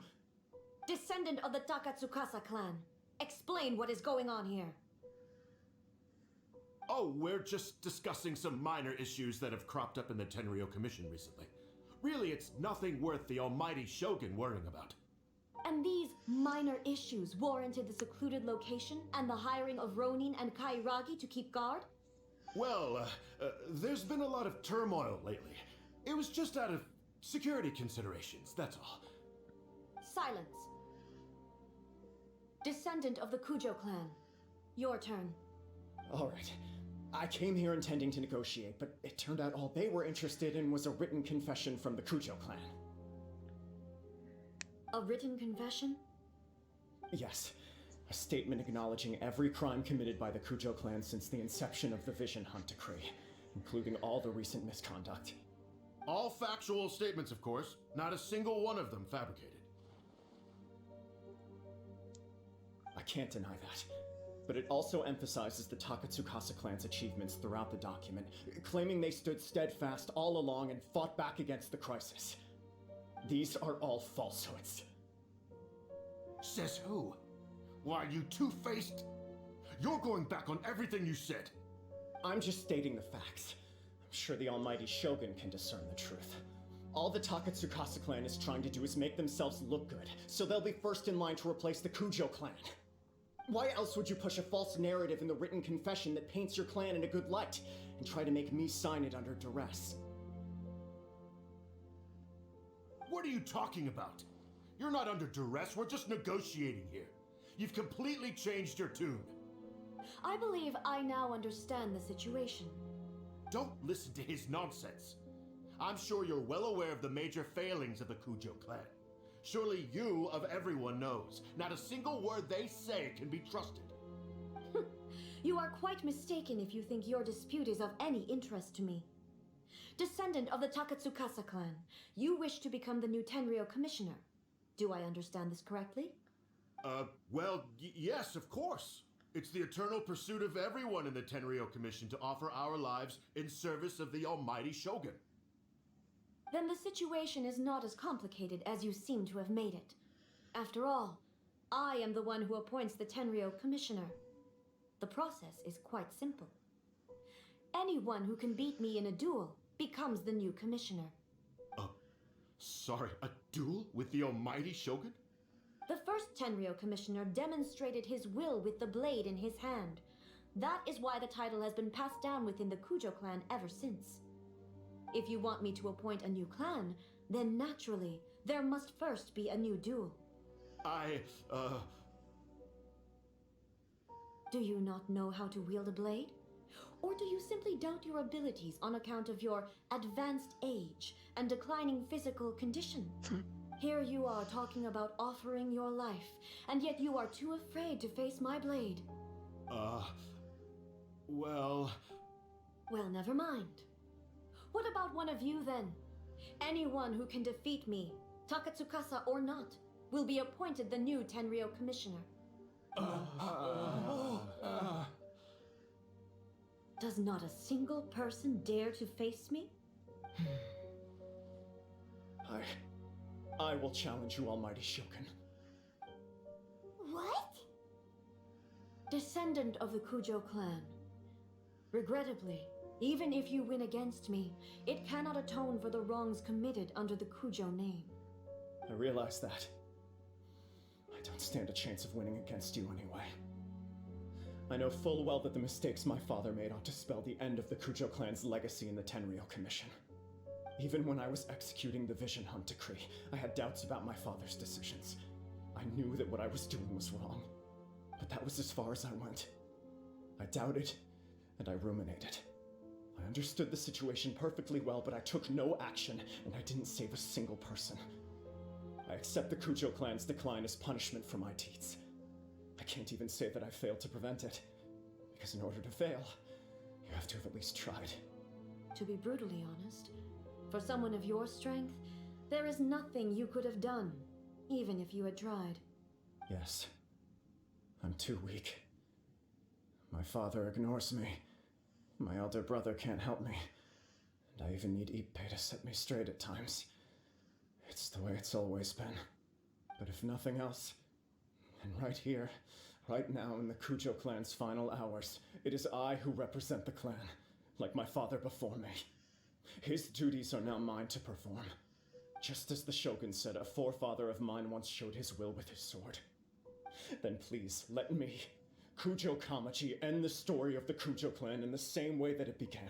Descendant of the Takatsukasa clan. Explain what is going on here. Oh, we're just discussing some minor issues that have cropped up in the Tenryo Commission recently. Really, it's nothing worth the almighty Shogun worrying about. And these minor issues warranted the secluded location and the hiring of Ronin and Kairagi to keep guard? Well, there's been a lot of turmoil lately. It was just out of security considerations, that's all. Silence. Descendant of the Kujo clan. Your turn. All right. I came here intending to negotiate, but it turned out all they were interested in was a written confession from the Kujo clan. A written confession? Yes. A statement acknowledging every crime committed by the Kujo clan since the inception of the Vision Hunt Decree, including all the recent misconduct. All factual statements, of course. Not a single one of them fabricated. I can't deny that. But it also emphasizes the Takatsukasa clan's achievements throughout the document, claiming they stood steadfast all along and fought back against the crisis. These are all falsehoods. Says who? Why, you two-faced? You're going back on everything you said. I'm just stating the facts. I'm sure the almighty Shogun can discern the truth. All the Takatsukasa clan is trying to do is make themselves look good, so they'll be first in line to replace the Kujo clan. Why else would you push a false narrative in the written confession that paints your clan in a good light, and try to make me sign it under duress? What are you talking about? You're not under duress, we're just negotiating here. You've completely changed your tune. I believe I now understand the situation. Don't listen to his nonsense. I'm sure you're well aware of the major failings of the Kujo clan. Surely you, of everyone, knows. Not a single word they say can be trusted. You are quite mistaken if you think your dispute is of any interest to me. Descendant of the Takatsukasa clan, you wish to become the new Tenryo commissioner. Do I understand this correctly? Well, yes, of course. It's the eternal pursuit of everyone in the Tenryo Commission to offer our lives in service of the almighty Shogun. Then the situation is not as complicated as you seem to have made it. After all, I am the one who appoints the Tenryo commissioner. The process is quite simple. Anyone who can beat me in a duel becomes the new commissioner. Sorry, a duel with the almighty Shogun? The first Tenryo commissioner demonstrated his will with the blade in his hand. That is why the title has been passed down within the Kujo clan ever since. If you want me to appoint a new clan, then naturally, there must first be a new duel. Do you not know how to wield a blade? Or do you simply doubt your abilities on account of your advanced age and declining physical condition? Here you are talking about offering your life, and yet you are too afraid to face my blade. Well, never mind. What about one of you then? Anyone who can defeat me, Takatsukasa or not, will be appointed the new Tenryo commissioner. Does not a single person dare to face me? I will challenge you, almighty Shogun. What? Descendant of the Kujo clan. Regrettably, even if you win against me, it cannot atone for the wrongs committed under the Kujo name. I realize that. I don't stand a chance of winning against you anyway. I know full well that the mistakes my father made ought to spell the end of the Kujo clan's legacy in the Tenryou Commission. Even when I was executing the Vision Hunt decree, I had doubts about my father's decisions. I knew that what I was doing was wrong, but that was as far as I went. I doubted, and I ruminated. I understood the situation perfectly well, but I took no action, and I didn't save a single person. I accept the Kujo clan's decline as punishment for my deeds. I can't even say that I failed to prevent it, because in order to fail, you have to have at least tried. To be brutally honest, for someone of your strength, there is nothing you could have done, even if you had tried. Yes. I'm too weak. My father ignores me. My elder brother can't help me. And I even need Ippei to set me straight at times. It's the way it's always been. But if nothing else, then right here, right now in the Kujo clan's final hours, it is I who represent the clan, like my father before me. His duties are now mine to perform. Just as the Shogun said, a forefather of mine once showed his will with his sword. Then please, let me, Kujo Kamaji, end the story of the Kujo clan in the same way that it began.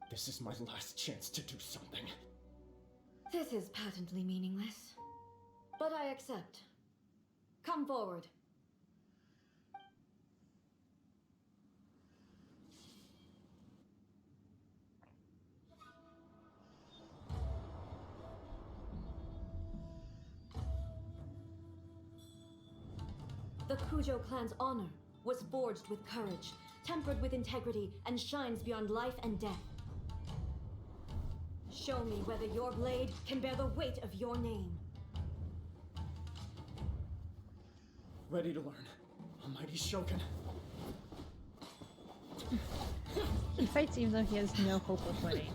This is my last chance to do something. This is patently meaningless, but I accept. Come forward. The Kujo clan's honor was forged with courage, tempered with integrity, and shines beyond life and death. Show me whether your blade can bear the weight of your name. Ready to learn. Almighty Shogun. He fights even though he has no hope of winning.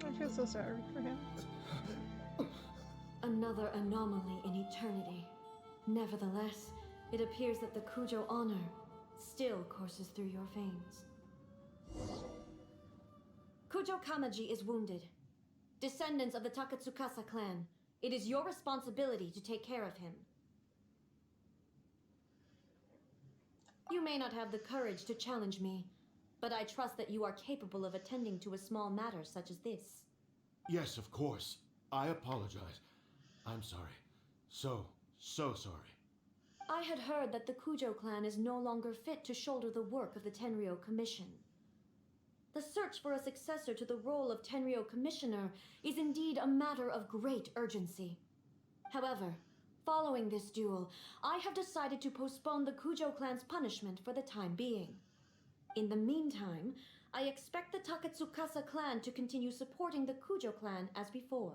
I feel so sorry for him. Another anomaly in eternity. Nevertheless, it appears that the Kujo honor still courses through your veins. Kujo Kamaji is wounded. Descendants of the Takatsukasa clan, it is your responsibility to take care of him. You may not have the courage to challenge me, but I trust that you are capable of attending to a small matter such as this. Yes, of course. I apologize. I'm sorry. So sorry. I had heard that the Kujo clan is no longer fit to shoulder the work of the Tenryou Commission. The search for a successor to the role of Tenryou Commissioner is indeed a matter of great urgency. However, following this duel, I have decided to postpone the Kujo clan's punishment for the time being. In the meantime, I expect the Takatsukasa clan to continue supporting the Kujo clan as before.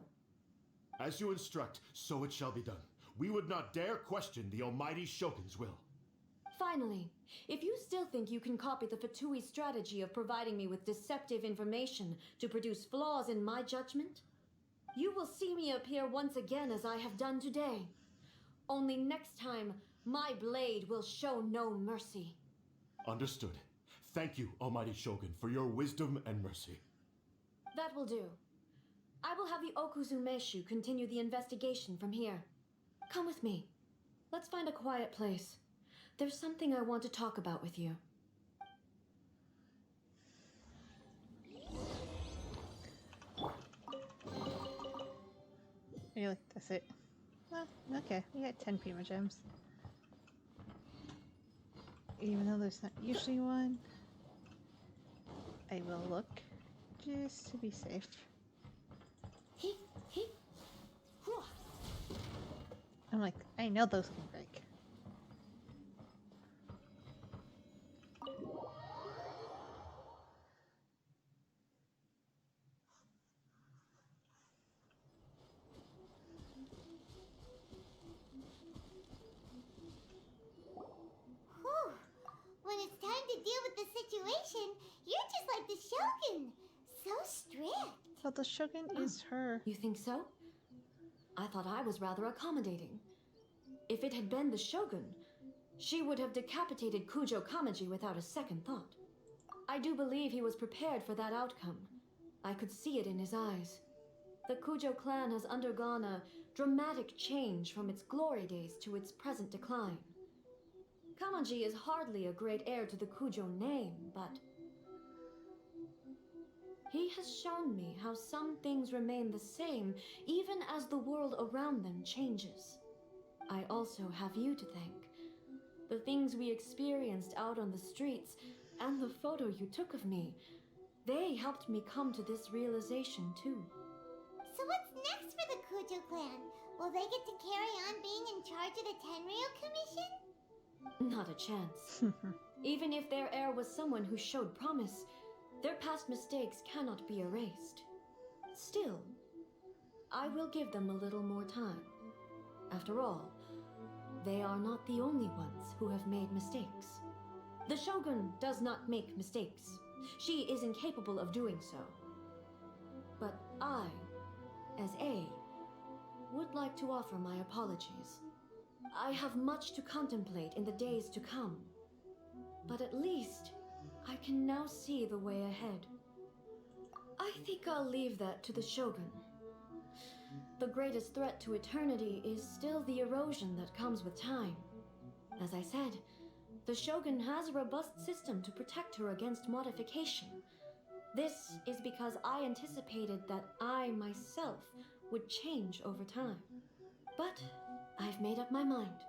As you instruct, so it shall be done. We would not dare question the Almighty Shogun's will. Finally, if you still think you can copy the Fatui strategy of providing me with deceptive information to produce flaws in my judgment, you will see me appear once again as I have done today. Only next time, my blade will show no mercy. Understood. Thank you, Almighty Shogun, for your wisdom and mercy. That will do. I will have the Okuzumeshu continue the investigation from here. Come with me. Let's find a quiet place. There's something I want to talk about with you. Really? That's it? Well, okay. We got 10 Prima Gems. Even though there's not usually one, I will look just to be safe. I'm like, I know those can break. Whew. When it's time to deal with the situation, you're just like the Shogun. So strict. Well, the Shogun is her. You think so? I thought I was rather accommodating. If it had been the Shogun, she would have decapitated Kujo Kamaji without a second thought. I do believe he was prepared for that outcome. I could see it in his eyes. The Kujo clan has undergone a dramatic change from its glory days to its present decline. Kamaji is hardly a great heir to the Kujo name, but he has shown me how some things remain the same even as the world around them changes. I also have you to thank. The things we experienced out on the streets and the photo you took of me, they helped me come to this realization too. So what's next for the Kujo clan? Will they get to carry on being in charge of the Tenryo Commission? Not a chance. Even if their heir was someone who showed promise, their past mistakes cannot be erased. Still, I will give them a little more time. After all, they are not the only ones who have made mistakes. The Shogun does not make mistakes. She is incapable of doing so. But I, as A, would like to offer my apologies. I have much to contemplate in the days to come. But at least, I can now see the way ahead. I think I'll leave that to the Shogun. The greatest threat to eternity is still the erosion that comes with time. As I said, the Shogun has a robust system to protect her against modification. This is because I anticipated that I myself would change over time. But I've made up my mind.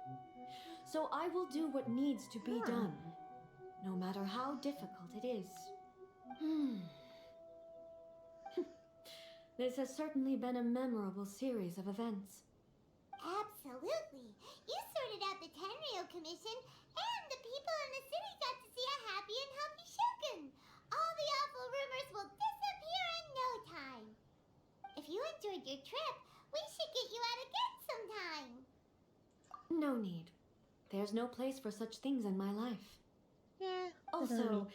So I will do what needs to be done, no matter how difficult it is. This has certainly been a memorable series of events. Absolutely. You sorted out the Tenryo Commission, and the people in the city got to see a happy and healthy Shogun. All the awful rumors will disappear in no time. If you enjoyed your trip, we should get you out again sometime. No need. There's no place for such things in my life. Yeah. Also,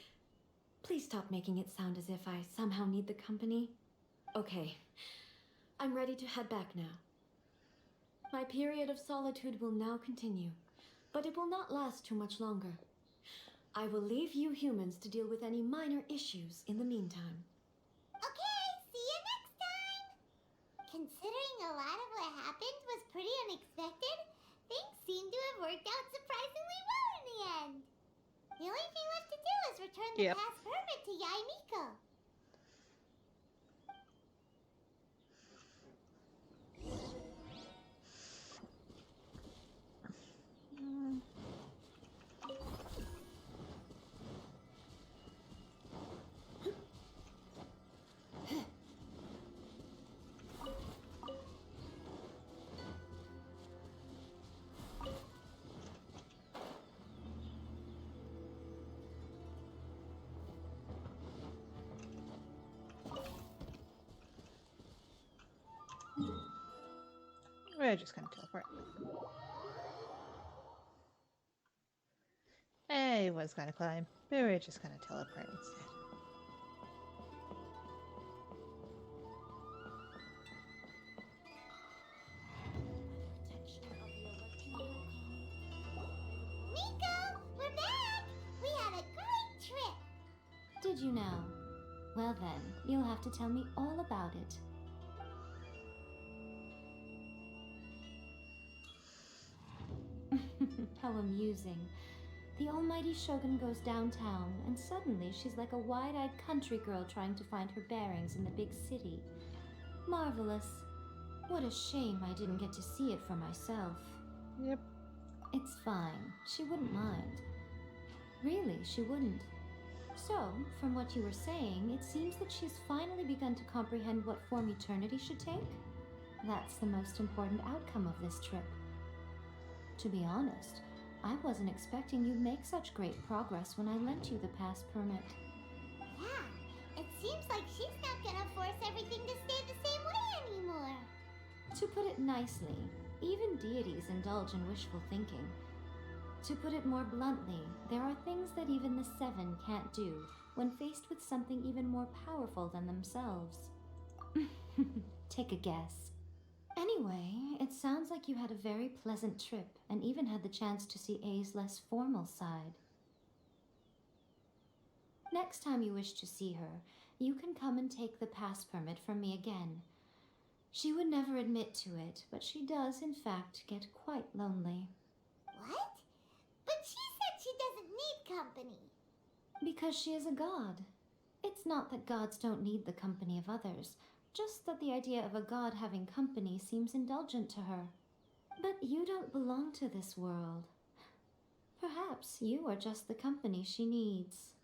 please stop making it sound as if I somehow need the company. Okay, I'm ready to head back now. My period of solitude will now continue, but it will not last too much longer. I will leave you humans to deal with any minor issues in the meantime. Okay, see you next time! Considering a lot of what happened was pretty unexpected, things seem to have worked out surprisingly well in the end. The only thing left to do is return the past permit to Yaimiko. We're just gonna teleport. I was gonna climb. We were just gonna teleport instead. Miko, we're back! We had a great trip! Did you know? Well then, you'll have to tell me all about it. How amusing. The almighty Shogun goes downtown, and suddenly she's like a wide-eyed country girl trying to find her bearings in the big city. Marvelous. What a shame I didn't get to see it for myself. Yep. It's fine. She wouldn't mind. Really, she wouldn't. So, from what you were saying, it seems that she's finally begun to comprehend what form eternity should take? That's the most important outcome of this trip. To be honest, I wasn't expecting you'd make such great progress when I lent you the pass permit. Yeah, it seems like she's not gonna force everything to stay the same way anymore. To put it nicely, even deities indulge in wishful thinking. To put it more bluntly, there are things that even the Seven can't do when faced with something even more powerful than themselves. Take a guess. Anyway, it sounds like you had a very pleasant trip and even had the chance to see A's less formal side. Next time you wish to see her, you can come and take the pass permit from me again. She would never admit to it, but she does, in fact, get quite lonely. What? But she said she doesn't need company. Because she is a god. It's not that gods don't need the company of others, just that the idea of a god having company seems indulgent to her. But you don't belong to this world. Perhaps you are just the company she needs.